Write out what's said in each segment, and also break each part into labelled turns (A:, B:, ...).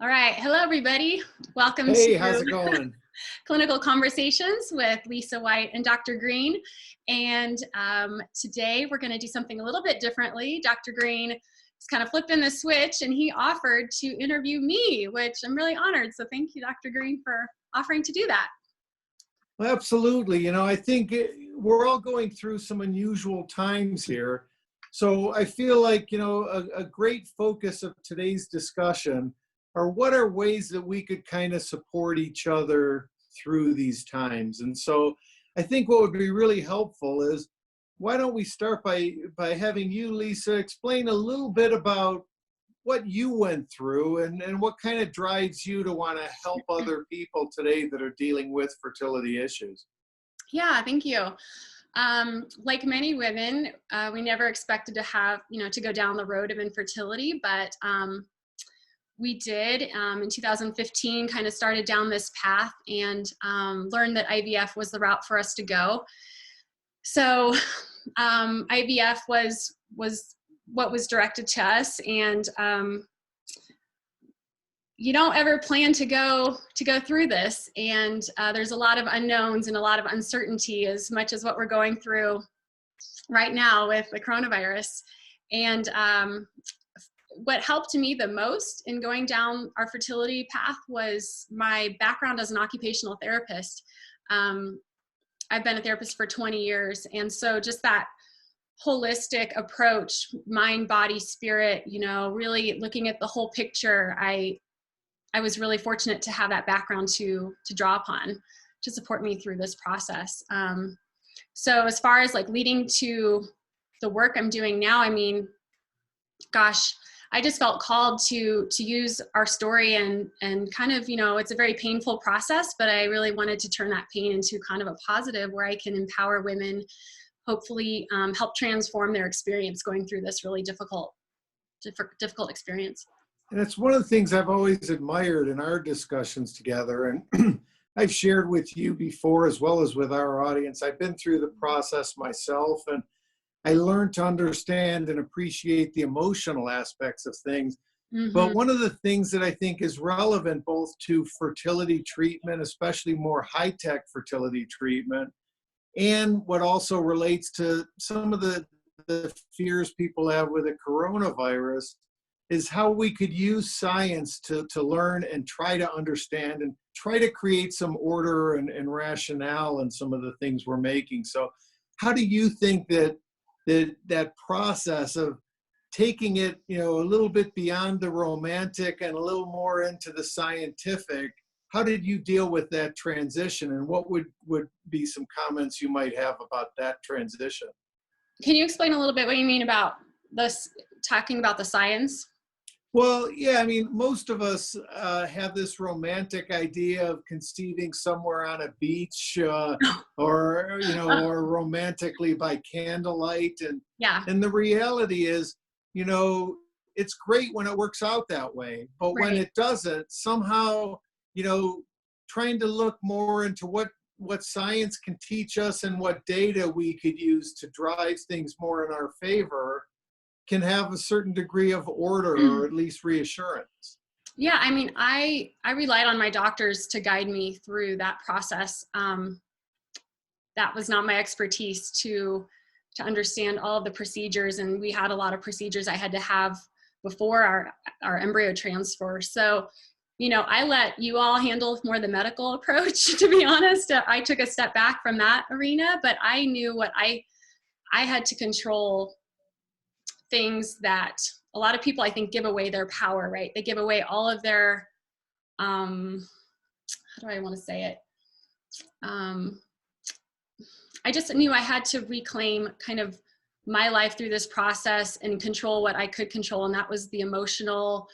A: All right. Hello, everybody. Welcome
B: Hey,
A: to
B: how's it going?
A: Clinical Conversations with Lisa White and Dr. Greene. And today we're going to do something a little bit differently. Dr. Greene is kind of flipping the switch and he offered to interview me, which I'm really honored. So thank you, Dr. Greene, for offering to do that.
B: Well, absolutely. I think we're all going through some unusual times here. So I feel like, a great focus of today's discussion are what are ways that we could kind of support each other through these times. And so I think what would be really helpful is, why don't we start by having you, Lisa, explain a little bit about what you went through and what kind of drives you to want to help other people today that are dealing with fertility issues.
A: Yeah, thank you. Like many women, we never expected to have, to go down the road of infertility, but we did in 2015 kind of started down this path and learned that IVF was the route for us to go. So IVF was what was directed to us, and you don't ever plan to go through this, and there's a lot of unknowns and a lot of uncertainty, as much as what we're going through right now with the coronavirus. And what helped me the most in going down our fertility path was my background as an occupational therapist. I've been a therapist for 20 years. And so just that holistic approach, mind, body, spirit, really looking at the whole picture, I was really fortunate to have that background to draw upon to support me through this process. So as far as like leading to the work I'm doing now, I mean, gosh, I just felt called to use our story and kind of, it's a very painful process, but I really wanted to turn that pain into kind of a positive where I can empower women, hopefully help transform their experience going through this really difficult experience.
B: And it's one of the things I've always admired in our discussions together. And I've shared with you before, as well as with our audience. I've been through the process myself, and I learned to understand and appreciate the emotional aspects of things. Mm-hmm. But one of the things that I think is relevant both to fertility treatment, especially more high-tech fertility treatment, and what also relates to some of the fears people have with the coronavirus, is how we could use science to learn and try to understand and try to create some order and rationale in some of the things we're making. So how do you think that process of taking it, a little bit beyond the romantic and a little more into the scientific, how did you deal with that transition, and what would be some comments you might have about that transition?
A: Can you explain a little bit what you mean about this, talking about the science?
B: Well, yeah, I mean, most of us have this romantic idea of conceiving somewhere on a beach or romantically by candlelight. And,
A: yeah.
B: And the reality is, it's great when it works out that way. But
A: Right.
B: When it doesn't, somehow, trying to look more into what science can teach us and what data we could use to drive things more in our favor can have a certain degree of order or at least reassurance.
A: Yeah, I mean, I relied on my doctors to guide me through that process. That was not my expertise to understand all of the procedures, and we had a lot of procedures I had to have before our embryo transfer. So, I let you all handle more the medical approach, to be honest. I took a step back from that arena, but I knew what I had to control things that a lot of people, I think, give away their power, right? They give away all of their, how do I want to say it? I just knew I had to reclaim kind of my life through this process and control what I could control. And that was the emotional,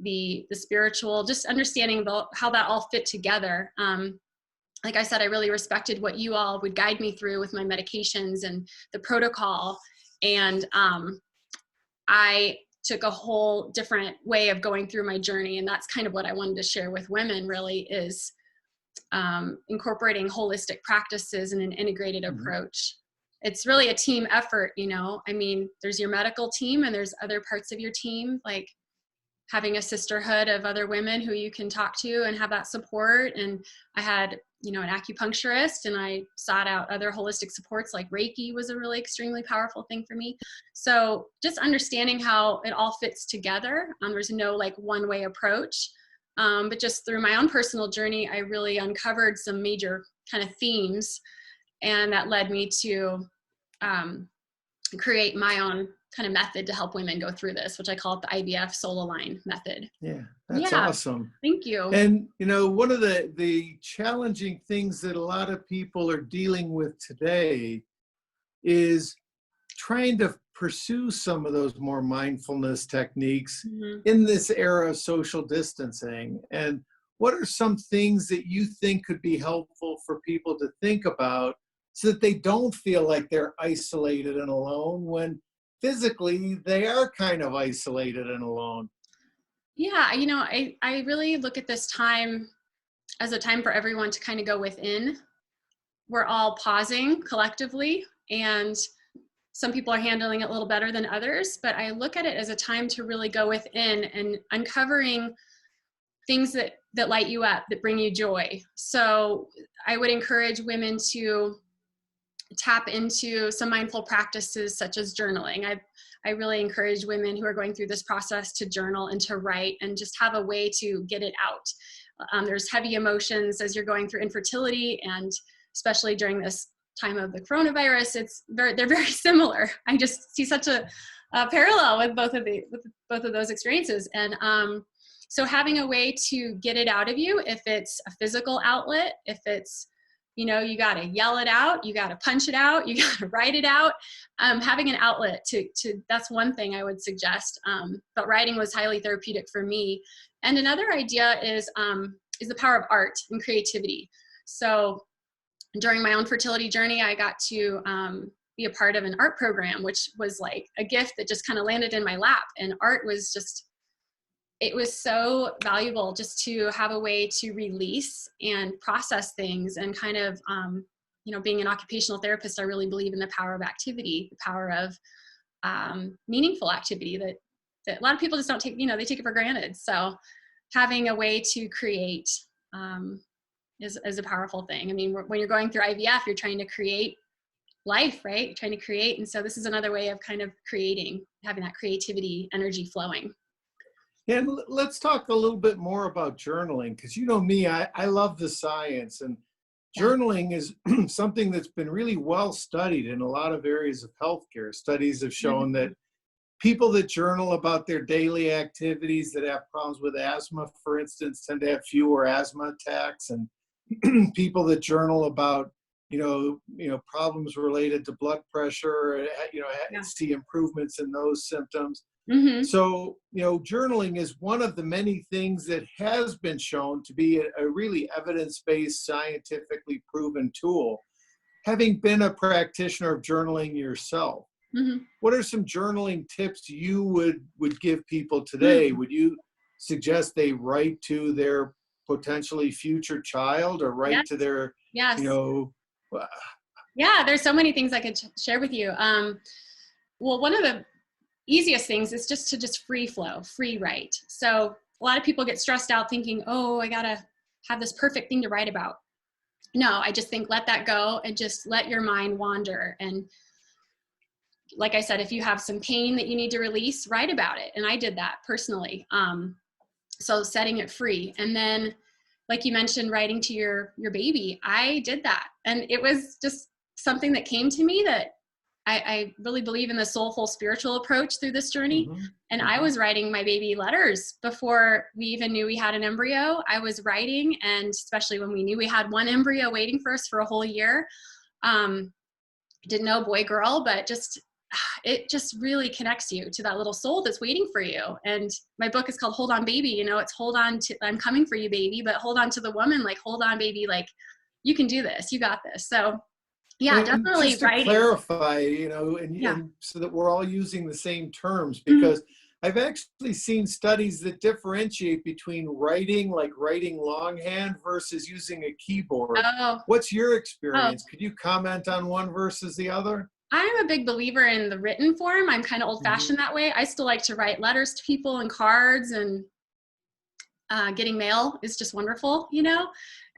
A: the spiritual, just understanding how that all fit together. Like I said, I really respected what you all would guide me through with my medications and the protocol. And I took a whole different way of going through my journey. And that's kind of what I wanted to share with women, really, is incorporating holistic practices and an integrated approach. It's really a team effort, I mean, there's your medical team and there's other parts of your team. Like having a sisterhood of other women who you can talk to and have that support. And I had, you know, an acupuncturist, and I sought out other holistic supports like Reiki was a really extremely powerful thing for me. So just understanding how it all fits together. There's no like one way approach. But just through my own personal journey, I really uncovered some major kind of themes, and that led me to create my own kind of method to help women go through this, which I call it the IVF Soul Align method.
B: Yeah, that's
A: Yeah,
B: awesome.
A: thank you.
B: And, you know, one of the challenging things that a lot of people are dealing with today is trying to pursue some of those more mindfulness techniques in this era of social distancing. And what are some things that you think could be helpful for people to think about so that they don't feel like they're isolated and alone when physically they are kind of isolated and alone?
A: Yeah, you know, I really look at this time as a time for everyone to kind of go within. We're all pausing collectively, and some people are handling it a little better than others, but I look at it as a time to really go within and uncovering things that light you up, that bring you joy. So I would encourage women to tap into some mindful practices such as journaling. I really encourage women who are going through this process to journal and to write and just have a way to get it out. There's heavy emotions as you're going through infertility, and especially during this time of the coronavirus, they're very similar. I just see such a parallel with both of those experiences. And so having a way to get it out of you, if it's a physical outlet, if it's, you know, you got to yell it out, you got to punch it out, you got to write it out. Having an outlet to that's one thing I would suggest. But writing was highly therapeutic for me. And another idea is the power of art and creativity. So during my own fertility journey, I got to be a part of an art program, which was like a gift that just kind of landed in my lap. And art was just, it was so valuable just to have a way to release and process things. And kind of, you know, being an occupational therapist, I really believe in the power of activity, the power of meaningful activity that a lot of people just don't take, you know, they take it for granted. So having a way to create is a powerful thing. I mean, when you're going through IVF, you're trying to create life, right? You're trying to create. And so this is another way of kind of creating, having that creativity energy flowing.
B: And let's talk a little bit more about journaling, because you know me, I love the science, and journaling is something that's been really well studied in a lot of areas of healthcare. Studies have shown that people that journal about their daily activities, that have problems with asthma, for instance, tend to have fewer asthma attacks, and people that journal about problems related to blood pressure, see improvements in those symptoms. So, you know, journaling is one of the many things that has been shown to be a really evidence-based, scientifically proven tool. Having been a practitioner of journaling yourself, what are some journaling tips you would give people today? Would you suggest they write to their potentially future child, or write to their,
A: there's so many things I could share with you. Well, one of the easiest things is just to free flow, free write. So a lot of people get stressed out thinking, oh, I gotta have this perfect thing to write about. No, I just think let that go and just let your mind wander. And like I said, if you have some pain that you need to release, write about it. And I did that personally. So setting it free. And then, like you mentioned, writing to your baby, I did that. And it was just something that came to me, that I really believe in the soulful spiritual approach through this journey. And I was writing my baby letters before we even knew we had an embryo. I was writing, and especially when we knew we had one embryo waiting for us for a whole year. Didn't know boy, girl, but it just really connects you to that little soul that's waiting for you. And my book is called Hold On Baby. You know, it's hold on to, I'm coming for you, baby, but hold on to the woman, like, hold on, baby, like, you can do this, you got this. So yeah, definitely
B: just to
A: writing.
B: clarify, and so that we're all using the same terms, because I've actually seen studies that differentiate between writing, like writing longhand, versus using a keyboard. What's your experience? Could you comment on one versus the other?
A: I'm a big believer in the written form. I'm kind of old
B: Mhm.
A: fashioned that way. I still like to write letters to people and cards, and getting mail is just wonderful.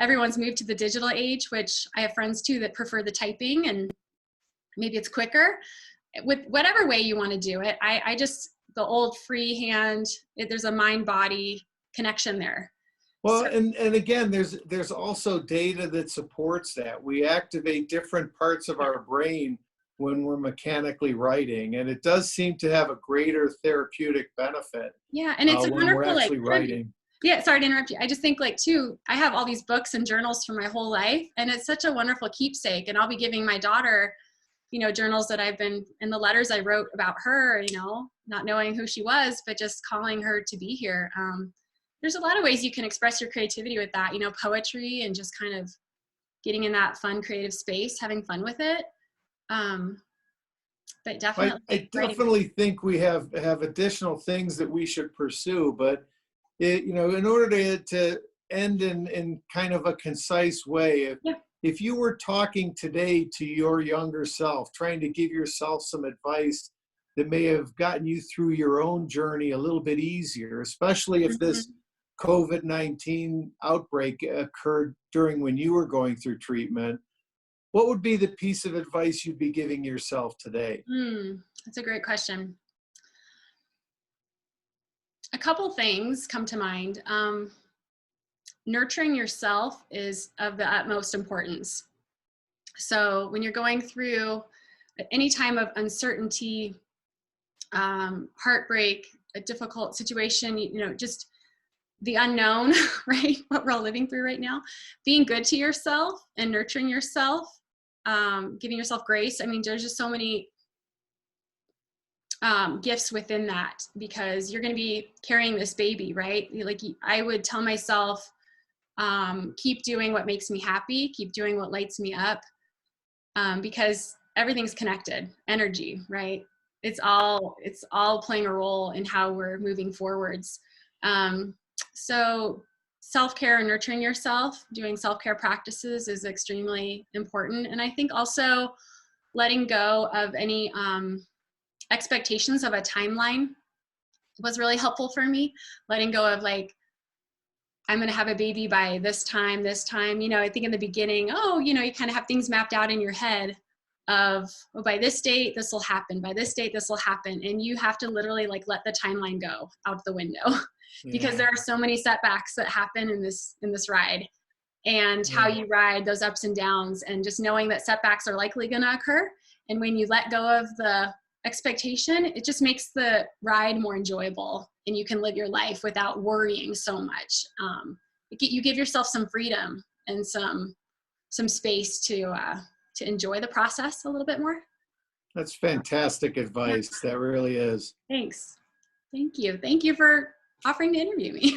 A: Everyone's moved to the digital age, which I have friends too that prefer the typing, and maybe it's quicker. With whatever way you want to do it, I just, the old freehand, there's a mind body connection there.
B: Well,
A: So
B: and again, there's also data that supports that. We activate different parts of our brain when we're mechanically writing, and it does seem to have a greater therapeutic benefit
A: yeah, and it's a
B: when we're
A: wonderful like
B: actually
A: tribute.
B: writing.
A: Yeah, sorry to interrupt you. I just think like too, I have all these books and journals from my whole life, and it's such a wonderful keepsake. And I'll be giving my daughter, journals that I've been, and the letters I wrote about her, not knowing who she was, but just calling her to be here. There's a lot of ways you can express your creativity with that, poetry, and just kind of getting in that fun, creative space, having fun with it. But
B: I
A: definitely writing.
B: definitely think we have additional things that we should pursue, but in order to end in kind of a concise way,
A: Yeah.
B: if you were talking today to your younger self, trying to give yourself some advice that may have gotten you through your own journey a little bit easier, especially if
A: Mhm.
B: this COVID-19 outbreak occurred during when you were going through treatment, what would be the piece of advice you'd be giving yourself today?
A: That's a great question. A couple things come to mind. Nurturing yourself is of the utmost importance. So when you're going through any time of uncertainty, heartbreak, a difficult situation, just the unknown, right? What we're all living through right now, being good to yourself and nurturing yourself, giving yourself grace. I mean, there's just so many gifts within that, because you're going to be carrying this baby, right? Like I would tell myself, keep doing what makes me happy, keep doing what lights me up, because everything's connected, energy, right? It's all playing a role in how we're moving forwards. So self-care and nurturing yourself, doing self-care practices is extremely important. And I think also letting go of any expectations of a timeline was really helpful for me. Letting go of like, I'm going to have a baby by this time, this time. I think in the beginning, you kind of have things mapped out in your head of, oh, by this date, this will happen. By this date, this will happen. And you have to literally like let the timeline go out the window because
B: Yeah,
A: there are so many setbacks that happen in this ride, and how
B: yeah.
A: you ride those ups and downs, and just knowing that setbacks are likely going to occur. And when you let go of the expectation, it just makes the ride more enjoyable, and you can live your life without worrying so much. You give yourself some freedom and some space to enjoy the process a little bit more.
B: That's fantastic
A: Yeah,
B: advice. That really is.
A: thanks. Thank you for offering to interview me.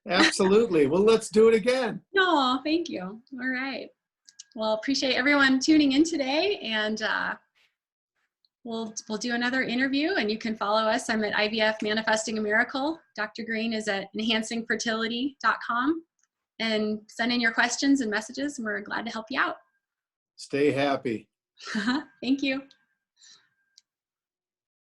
B: Absolutely. Well, let's do it again.
A: No, thank you. All right. Well, appreciate everyone tuning in today, and we'll do another interview, and you can follow us. I'm at IVF Manifesting a Miracle. Dr. Greene is at enhancingfertility.com, and send in your questions and messages, and we're glad to help you out.
B: Stay happy.
A: Thank you.